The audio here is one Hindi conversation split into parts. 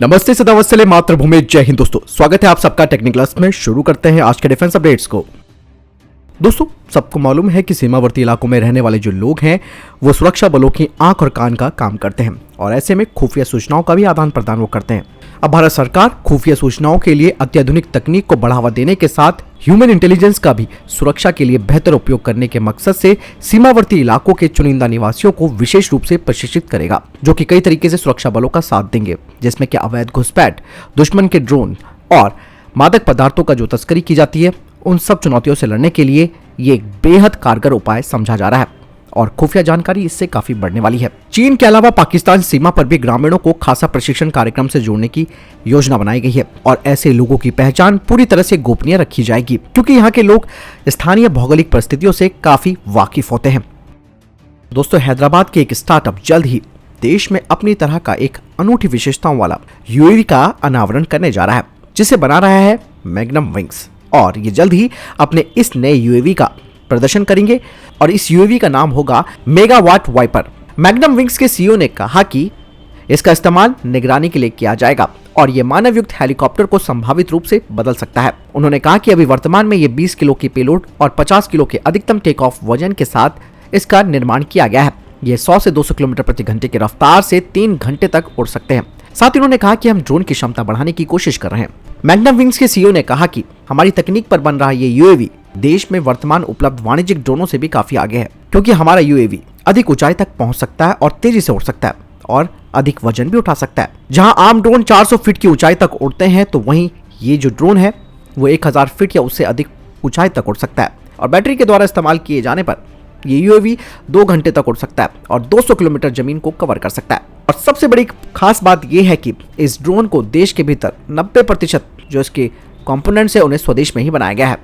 नमस्ते सदावत्सले मातृभूमि, जय हिंद। दोस्तों स्वागत है आप सबका टेक्निकल क्लास में। शुरू करते हैं आज के डिफेंस अपडेट्स को। दोस्तों सबको मालूम है कि सीमावर्ती इलाकों में रहने वाले जो लोग हैं वो सुरक्षा बलों की आंख और कान का काम करते हैं और ऐसे में खुफिया सूचनाओं का भी आदान प्रदान वो करते हैं। अब भारत सरकार खुफिया सूचनाओं के लिए अत्याधुनिक तकनीक को बढ़ावा देने के साथ ह्यूमन इंटेलिजेंस का भी सुरक्षा के लिए बेहतर उपयोग करने के मकसद से सीमावर्ती इलाकों के चुनिंदा निवासियों को विशेष रूप से प्रशिक्षित करेगा, जो कि कई तरीके से सुरक्षा बलों का साथ देंगे, जिसमें कि अवैध घुसपैठ, दुश्मन के ड्रोन और मादक पदार्थों का जो तस्करी की जाती है, उन सब चुनौतियों से लड़ने के लिए ये एक बेहद कारगर उपाय समझा जा रहा है और खुफिया जानकारी इससे काफी बढ़ने वाली है। चीन के अलावा पाकिस्तान सीमा पर भी ग्रामीणों को खासा प्रशिक्षण कार्यक्रम से जोड़ने की योजना बनाई गई है और ऐसे लोगों की पहचान पूरी तरह से गोपनीय रखी जाएगी, क्योंकि यहाँ के लोग स्थानीय भौगोलिक परिस्थितियों से काफी वाकिफ होते हैं। दोस्तों हैदराबाद के एक स्टार्टअप जल्द ही देश में अपनी तरह का एक अनूठी विशेषताओं वाला यूएवी का अनावरण करने जा रहा है, जिसे बना रहा है मैग्नम विंग्स, और ये जल्द ही अपने इस नए यूएवी का प्रदर्शन करेंगे और इस यूएवी का नाम होगा मेगावाट वाइपर। मैग्नम विंग्स के सीईओ ने कहा कि इसका इस्तेमाल निगरानी के लिए किया जाएगा और ये मानव युक्त हेलीकॉप्टर को संभावित रूप से बदल सकता है। उन्होंने कहा कि अभी वर्तमान में ये 20 किलो की पेलोड और 50 किलो के अधिकतम टेक ऑफ वजन के साथ इसका निर्माण किया गया है। ये 100 से 200 किलोमीटर प्रति घंटे की रफ्तार से 3 घंटे तक उड़ सकते हैं। साथ ही उन्होंने कहा कि हम ड्रोन की क्षमता बढ़ाने की कोशिश कर रहे हैं। मैग्नम विंग्स के सीईओ ने कहा कि हमारी तकनीक पर बन रहा ये यूएवी देश में वर्तमान उपलब्ध वाणिज्यिक ड्रोनों से भी काफी आगे है, क्योंकि हमारा यूएवी अधिक ऊंचाई तक पहुंच सकता है और तेजी से उड़ सकता है और अधिक वजन भी उठा सकता है। जहां आम ड्रोन 400 फीट की ऊंचाई तक उड़ते हैं, तो वहीं ये जो ड्रोन है वो 1000 फीट या उससे अधिक ऊंचाई तक उड़ सकता है और बैटरी के द्वारा इस्तेमाल किए जाने पर ये यूएवी 2 घंटे तक उड़ सकता है और 200 किलोमीटर जमीन को कवर कर सकता है। और सबसे बड़ी खास बात यह है कि इस ड्रोन को देश के भीतर 90% जो इसके कंपोनेंट्स है उन्हें स्वदेश में ही बनाया गया है।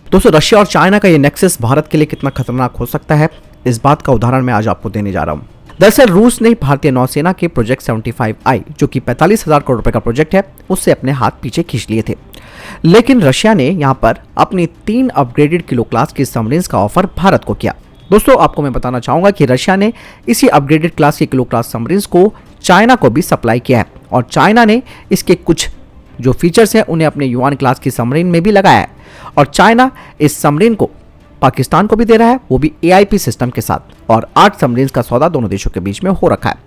दोस्तों रशिया और चाइना का ये नेक्सस भारत के लिए कितना खतरनाक हो सकता है, इस बात का उदाहरण मैं आज आपको देने जा रहा हूं। दरअसल रूस ने भारतीय नौसेना के प्रोजेक्ट 75I, जो कि 45,000 करोड़ रुपए का प्रोजेक्ट है, उससे अपने हाथ पीछे खींच लिए थे, लेकिन रशिया ने यहां पर अपनी 3 अपग्रेडेड किलो क्लास की सबमरीन्स का ऑफर भारत को किया। दोस्तों आपको मैं बताना चाहूंगा कि रशिया ने इसी अपग्रेडेड क्लास के किलो क्लास सबमरीन्स को चाइना को भी सप्लाई किया है और चाइना ने इसके कुछ जो फीचर्स हैं उन्हें अपने युआन क्लास की सबमरीन में भी लगाया है और चाइना इस सबमरीन को पाकिस्तान को भी दे रहा है, वो भी AIP सिस्टम के साथ, और 8 सबमरीन्स का सौदा दोनों देशों के बीच में हो रखा है।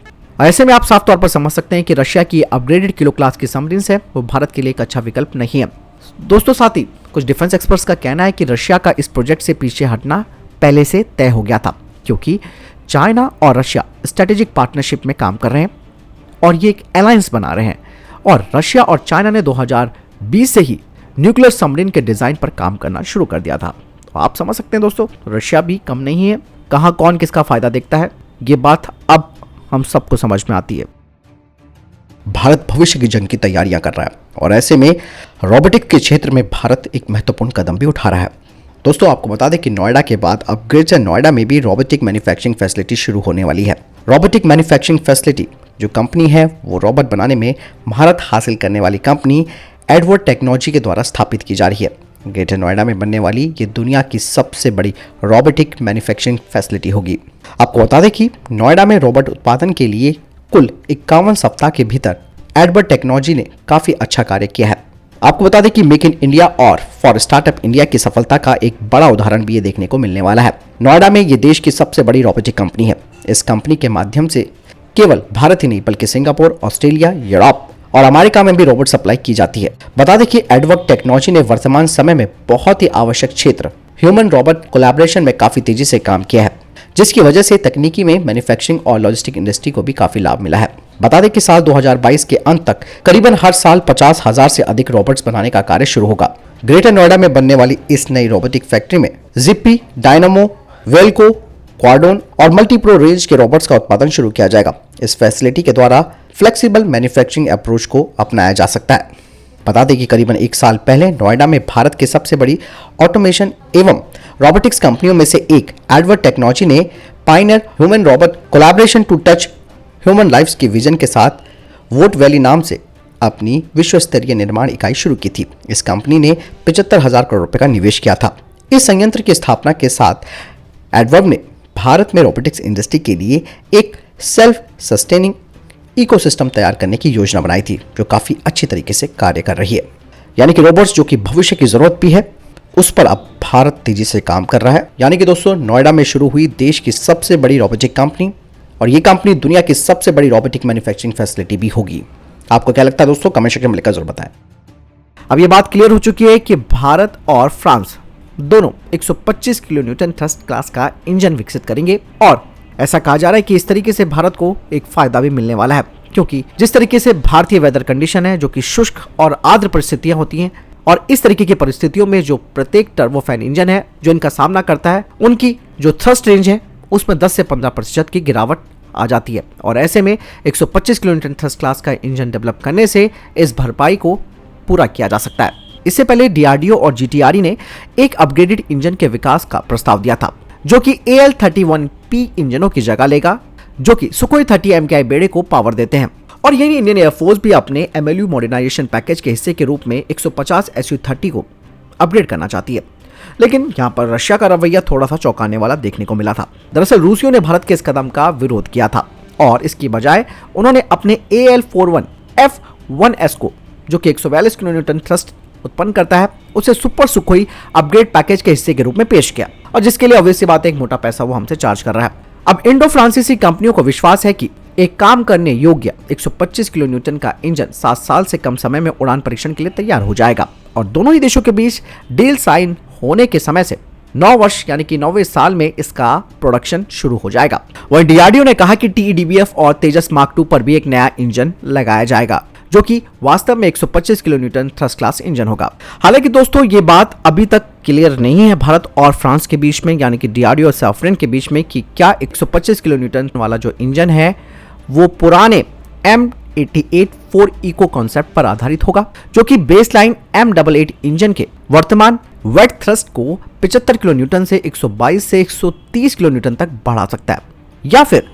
ऐसे में आप साफ तौर पर समझ सकते हैं कि रशिया की अपग्रेडेड किलो क्लास की सबमरीन्स है वो भारत के लिए एक अच्छा विकल्प नहीं है। दोस्तों साथ ही कुछ डिफेंस एक्सपर्ट्स का कहना है कि रशिया का इस प्रोजेक्ट से पीछे हटना पहले से तय हो गया था, क्योंकि चाइना और रशिया स्ट्रेटेजिक पार्टनरशिप में काम कर रहे हैं और ये एक अलायंस बना रहे हैं और रशिया और चाइना ने 2020 से ही न्यूक्लियर सबमरीन के डिजाइन पर काम करना शुरू कर दिया था। तो आप समझ सकते हैं दोस्तों रशिया भी कम नहीं है। कहां कौन किसका फायदा देखता है, ये बात अब हम सबको समझ में आती है। भारत भविष्य की जंग की तैयारियां कर रहा है और ऐसे में रोबोटिक के क्षेत्र में भारत एक महत्वपूर्ण कदम भी उठा रहा है। दोस्तों आपको बता दें कि नोएडा के बाद अब ग्रेटर नोएडा में भी रोबोटिक मैन्युफैक्चरिंग फैसिलिटी शुरू होने वाली है। रोबोटिक मैन्युफैक्चरिंग फैसिलिटी जो कंपनी है वो रोबोट बनाने में महारत हासिल करने वाली कंपनी एडवर्ड टेक्नोलॉजी के द्वारा स्थापित की जा रही है। ग्रेटर नोएडा में बनने वाली ये दुनिया की सबसे बड़ी रोबोटिक मैन्युफैक्चरिंग फैसिलिटी होगी। आपको बता दें कि नोएडा में रोबोट उत्पादन के लिए कुल 51 सप्ताह के भीतर एडवर्ड टेक्नोलॉजी ने काफी अच्छा कार्य किया है। आपको बता दें कि मेक इन इंडिया और फॉर स्टार्टअप इंडिया की सफलता का एक बड़ा उदाहरण भी ये देखने को मिलने वाला है। नोएडा में ये देश की सबसे बड़ी रोबोटिक कंपनी है। इस कंपनी के माध्यम से केवल भारत ही नहीं बल्कि सिंगापुर, ऑस्ट्रेलिया, यूरोप और अमेरिका में भी रोबोट सप्लाई की जाती है। बता दें कि एडवर्ड टेक्नोलॉजी ने वर्तमान समय में बहुत ही आवश्यक क्षेत्र ह्यूमन रोबोट कोलैबोरेशन में काफी तेजी से काम किया है, जिसकी वजह से तकनीकी में मैन्युफैक्चरिंग और लॉजिस्टिक इंडस्ट्री को भी काफी लाभ मिला है। बता दें कि साल 2022 के अंत तक करीबन हर साल 50,000 से अधिक रोबोट्स बनाने का कार्य शुरू होगा। ग्रेटर नोएडा में बनने वाली इस नई रोबोटिक फैक्ट्री में जिप्पी, डायनामो, वेल्को, क्वाडोन और मल्टीप्रो रेंज के रोबोट्स का उत्पादन शुरू किया जाएगा। इस फैसिलिटी के द्वारा फ्लेक्सिबल मैन्युफैक्चरिंग अप्रोच को अपनाया जा सकता है। बता दें कि करीबन 1 साल पहले नोएडा में भारत की सबसे बड़ी ऑटोमेशन एवं रोबोटिक्स कंपनियों में से एक एडवर्ड टेक्नोलॉजी ने pioneer human robot collaboration to touch human lifes की विजन के साथ वोट वैली नाम से अपनी विश्व स्तरीय निर्माण इकाई शुरू की थी। इस कंपनी ने 75,000 करोड़ रुपए का निवेश किया था। इस संयंत्र की स्थापना के साथ एडवर्ड ने भारत में रोबोटिक्स इंडस्ट्री के लिए एक सेल्फ सस्टेनिंग इकोसिस्टम तैयार करने की योजना बनाई थी, जो काफी अच्छी तरीके से कार्य कर रही है। यानी कि रोबोट्स जो कि भविष्य की जरूरत भी है, उस पर अब भारत तेजी से काम कर रहा है। यानी कि दोस्तों, नोएडा में शुरू हुई देश की सबसे बड़ी रोबोटिक कंपनी, और ये कंपनी दुनिया की सबसे बड़ी रोबोटिक मैन्युफैक्चरिंग फैसिलिटी भी होगी। आपको क्या लगता है दोस्तों? कमेंट सेक्शन में लिखकर जरूर बताएं। अब ये बात क्लियर हो चुकी है कि भारत और फ्रांस दोनों 125 किलो न्यूटन थ्रस्ट क्लास का इंजन विकसित करेंगे, और ऐसा कहा जा रहा है कि इस तरीके से भारत को एक फायदा भी मिलने वाला है, क्योंकि जिस तरीके से भारतीय वेदर कंडीशन है, जो कि शुष्क और आर्द्र परिस्थितियां होती हैं, और इस तरीके की परिस्थितियों में जो प्रत्येक टर्बोफैन इंजन है जो इनका सामना करता है, उनकी जो थ्रस्ट रेंज है उसमें 10 से 15% की गिरावट आ जाती है। और ऐसे में 125 किलो न्यूटन थ्रस्ट क्लास का इंजन डेवलप करने से इस भरपाई को पूरा किया जा सकता है। इससे पहले डीआरडीओ और जीटीआरई ने एक अपग्रेडेड इंजन के विकास का प्रस्ताव दिया था, जो कि AL-31P इंजनों की जगह लेगा, जो कि सुखोई 30 MKI बेड़े को पावर देते हैं। और यही इंडियन एयरफोर्स भी अपने MLU मॉडर्नाइजेशन पैकेज के हिस्से के रूप में 150 SU-30 को अपग्रेड करना चाहती है। लेकिन यहाँ पर रशिया का रवैया थोड़ा सा चौंकाने वाला देखने को मिला था। दरअसल रूसियों ने भारत के इस कदम का विरोध किया था, और इसकी बजाय उन्होंने अपने AL-41F1S को, जो कि 142 किलो न्यूटन थ्रस्ट उत्पन्न करता है, उसे सुपर सुखोई अपग्रेड पैकेज के हिस्से के रूप में पेश किया, और जिसके लिए ऑब्वियस सी बात है एक मोटा पैसा वो हमसे चार्ज कर रहा है। अब इंडो फ्रांसीसी कंपनियों को विश्वास है कि एक काम करने योग्य 125 किलो न्यूटन का इंजन 7 साल से कम समय में उड़ान परीक्षण के लिए तैयार हो जाएगा, और दोनों ही देशों के बीच डील साइन होने के समय से 9 वर्ष यानी कि 9वें साल में इसका प्रोडक्शन शुरू हो जाएगा। वहीं डीआरडीओ ने कहा कि TEDBF और तेजस मार्क 2 पर भी एक नया इंजन लगाया जाएगा, जो कि वास्तव में 125 kilo Newton thrust class engine होगा। हालांकि दोस्तों, ये बात अभी तक क्लियर नहीं है भारत और फ्रांस के बीच में, यानी कि डीआरडीओ और सॉफ्रेन के बीच में, कि क्या 125 किलो न्यूटन वाला जो इंजन है वो पुराने M88-4 इको कॉन्सेप्ट पर आधारित होगा, जो कि बेसलाइन M88 इंजन के वर्तमान वेट थ्रस्ट को 75 किलो न्यूटन से 122 से 130 किलो न्यूटन तक बढ़ा सकता है, या फिर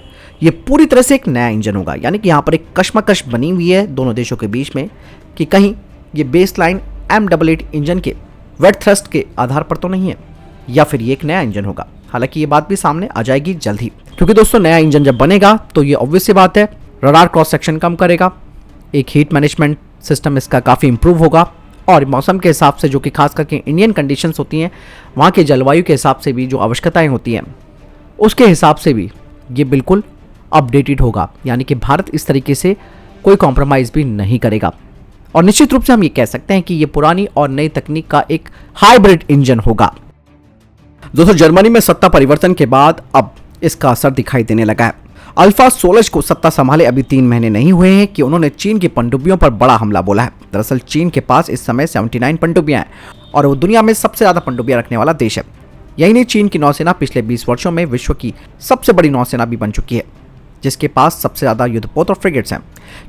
ये पूरी तरह से एक नया इंजन होगा। यानी कि यहाँ पर एक कशमकश बनी हुई है दोनों देशों के बीच में कि कहीं ये बेसलाइन M88 इंजन के वेट थ्रस्ट के आधार पर तो नहीं है, या फिर ये एक नया इंजन होगा। हालांकि ये बात भी सामने आ जाएगी जल्द ही, क्योंकि दोस्तों नया इंजन जब बनेगा तो ये ऑब्वियस सी बात है रडार क्रॉस सेक्शन कम करेगा, एक हीट मैनेजमेंट सिस्टम इसका काफ़ी इंप्रूव होगा, और मौसम के हिसाब से, जो कि खास करके इंडियन कंडीशंस होती हैं, वहाँ के जलवायु के हिसाब से भी जो आवश्यकताएं होती हैं उसके हिसाब से भी ये बिल्कुल अपडेटेड होगा। यानी कि भारत इस तरीके से कोई कॉम्प्रोमाइज़ भी नहीं करेगा, और निश्चित रूप से हम ये कह सकते हैं कि ये पुरानी और नई तकनीक का एक हाइब्रिड इंजन होगा। दोस्तों, जर्मनी में सत्ता परिवर्तन के बाद अब इसका असर दिखाई देने लगा है। अल्फा सोलज को सत्ता संभाले अभी 3 महीने नहीं हुए हैं कि उन्होंने चीन की पनडुब्बियों पर बड़ा हमला बोला है। दरअसल चीन के पास इस समय 79 पनडुब्बियां हैं, और वो दुनिया में सबसे ज्यादा पनडुब्बियां रखने वाला देश है। यही नहीं, चीन की नौसेना पिछले 20 वर्षों में विश्व की सबसे बड़ी नौसेना भी बन चुकी है, जिसके पास सबसे ज्यादा युद्धपोत और फ्रिगेट्स हैं।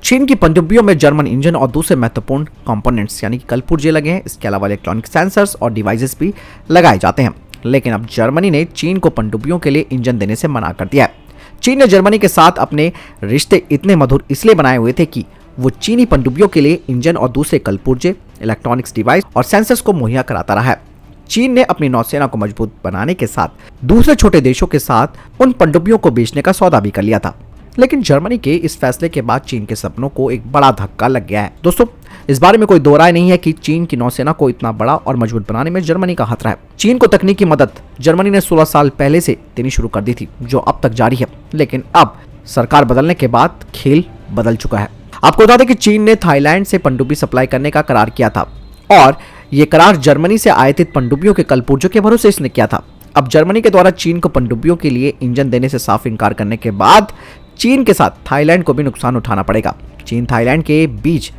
चीन की पनडुब्बियों में जर्मन इंजन और दूसरे महत्वपूर्ण कंपोनेंट्स यानी कि कलपुर्जे लगे हैं। इसके अलावा इलेक्ट्रॉनिक सेंसर्स और डिवाइसेस भी लगाए जाते हैं। लेकिन अब जर्मनी ने चीन को पनडुब्बियों के लिए इंजन देने से मना कर दिया है। चीन ने जर्मनी के साथ अपने रिश्ते इतने मधुर इसलिए बनाए हुए थे कि वो चीनी पनडुब्बियों के लिए इंजन और दूसरे कलपुर्जे, इलेक्ट्रॉनिक्स डिवाइस और सेंसर्स को मुहैया कराता रहा है। चीन ने अपनी नौसेना को मजबूत बनाने के साथ दूसरे छोटे देशों के साथ उन पनडुब्बियों को बेचने का सौदा भी कर लिया था। लेकिन जर्मनी के इस फैसले के बाद चीन के सपनों को एक बड़ा धक्का लग गया है। दोस्तों, इस बारे में कोई दो राय नहीं है कि चीन की नौसेना को इतना बड़ा और मजबूत बनाने में जर्मनी का हाथ रहा है। चीन को तकनीकी मदद जर्मनी ने 16 साल पहले से देनी शुरू कर दी थी, जो अब तक जारी है। लेकिन अब सरकार बदलने के बाद खेल बदल चुका है। आपको बता दें कि चीन ने थाईलैंड से पनडुब्बी सप्लाई करने का करार किया था, और ये करार जर्मनी से आयातित पनडुब्बियों के कलपुर्जों के भरोसे इसने किया था। अब जर्मनी के द्वारा चीन को पनडुब्बियों के लिए इंजन देने से साफ इनकार करने के बाद चीन के साथ थाईलैंड को भी नुकसान उठाना पड़ेगा। चीन थाईलैंड के बीच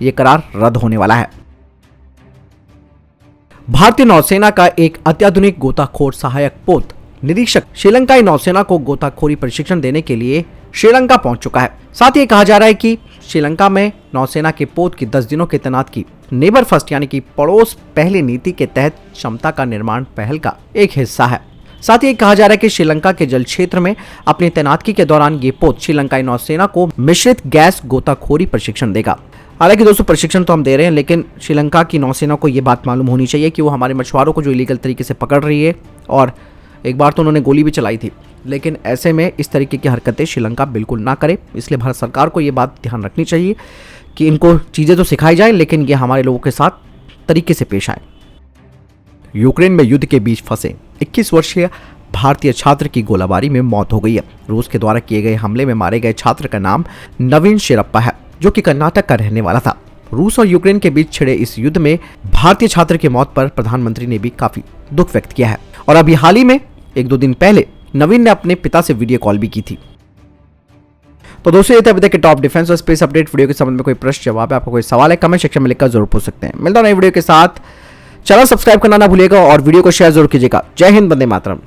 ये करार रद्द होने वाला है। भारतीय नौसेना का एक अत्याधुनिक गोताखोर सहायक पोत निरीक्षक श्रीलंकाई नौसेना को गोताखोरी प्रशिक्षण देने के लिए श्रीलंका पहुंच चुका है। साथ ही कहा जा रहा है कि श्रीलंका में नौसेना के पोत की 10 दिनों की तैनात की नेबर फर्स्ट यानी कि पड़ोस पहले नीति के तहत क्षमता का निर्माण पहल का एक हिस्सा है। साथ ही कहा जा रहा है कि श्रीलंका के जल क्षेत्र में अपनी तैनाती के दौरान ये पोत श्रीलंकाई नौसेना को मिश्रित गैस गोताखोरी प्रशिक्षण देगा। हालांकि दोस्तों, प्रशिक्षण तो हम दे रहे हैं, लेकिन श्रीलंका की नौसेना को ये बात मालूम होनी चाहिए कि वो हमारे मछुआरों को जो इलीगल तरीके से पकड़ रही है और एक बार तो उन्होंने गोली भी चलाई थी। लेकिन ऐसे में इस तरीके की हरकतें श्रीलंका बिल्कुल ना करे, इसलिए भारत सरकार को ये बात ध्यान रखनी चाहिए कि इनको चीज़ें तो सिखाई जाए, लेकिन ये हमारे लोगों के साथ तरीके से पेश आए। यूक्रेन में युद्ध के बीच फंसे 21 वर्षीय भारतीय छात्र की गोलाबारी में मौत हो गई है। रूस के द्वारा किए गए हमले में मारे गए छात्र का नाम नवीन शेरप्पा है, जो कि कर्नाटक का रहने वाला था। रूस और यूक्रेन के बीच छिड़े इस युद्ध में भारतीय छात्र की मौत पर प्रधानमंत्री ने भी काफी दुख व्यक्त किया है। और अभी हाल ही में 1-2 दिन पहले नवीन ने अपने पिता से वीडियो कॉल भी की थी। तो दोस्तों, ये थे अभी तक के टॉप डिफेंस और स्पेस अपडेट। वीडियो के संबंध में कोई प्रश्न जवाब है, आपका कोई सवाल है, कमेंट सेक्शन में लिखकर जरूर पूछ सकते हैं। मिलता हूं नई वीडियो के साथ। चैनल सब्सक्राइब करना ना भूलिएगा और वीडियो को शेयर जरूर कीजिएगा। जय हिंद, वंदे मातरम।